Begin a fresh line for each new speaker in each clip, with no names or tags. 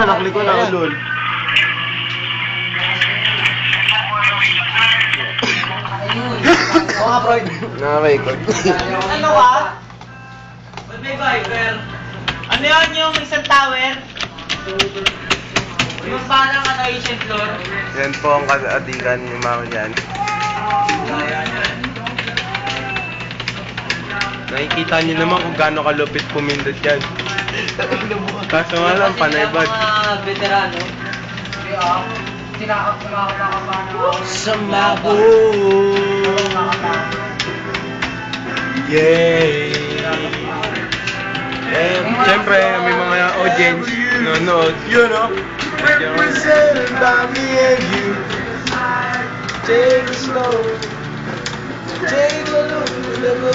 Nakli ko na ulol.
Mga Freud.
Naka-record.
Ano ka? Ba't may Viper? Ano yun yung isang tower? Yung parang ano, ancient floor?
Yan po ang kaadikan ni Mama dyan. Nakikita niyo naman kung gaano kalupit pumindot yan. Kaso nga lang, panaybad.
Mga veterano.
Sumabo. Yay! Eh, siyempre, may mga audience nanonood. You know, represented by me and you. Take it slow. Take a look,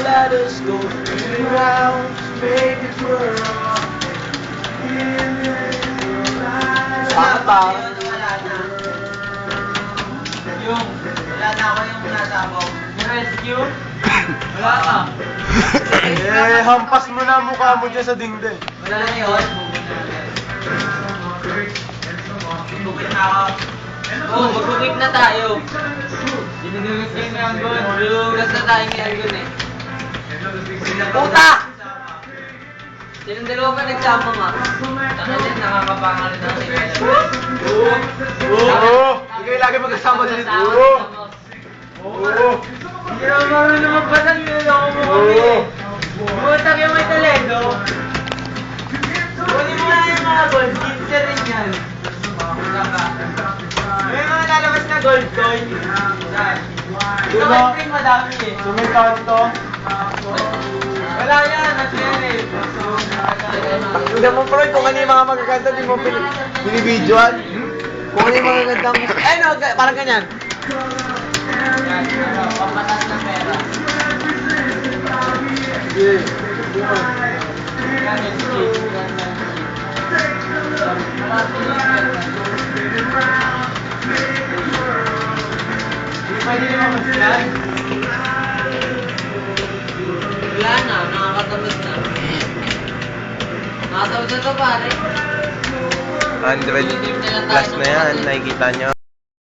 let us go round, make it twirl.
Yung, wala na ako yung nasabaw. Yung rescue? Wala na.
Eh, hampas mo na ang mukha mo dyan sa dingding.
Wala na yun. Bukit na ako. Oo, magbukit na tayo. Ginugulit kayo ni Anggon. Ginugulit na tayo ni Anggon eh. Puta! Silang dalawa pa nagsama nga. Taka din, nakakapangal rin natin.
Oo!
Hindi kayo lagi magkasama dito.
Oo!
Hindi naman marunong magbasag yun ako mo kami. Bumutag yung may talento. Kunin mo nga yung mga gold. Kinsa rin yan. May mga lalabas na gold coin. Ito kay Spring madami eh.
Sumikanto.
Wala yan, nasa yan eh.
Hindi mo Freud kung ano yung mga magaganda, di mo binibidyoan. Kung ano yung magagandang... Ay no, parang ganyan.
Pampatas ng pera.
Yeah.
Yan yung skate. Pwede naman mag-vlog. Wala na, nakakatabas na. Nakakatabas na to pare.
100 plus na yan, nakikita nyo.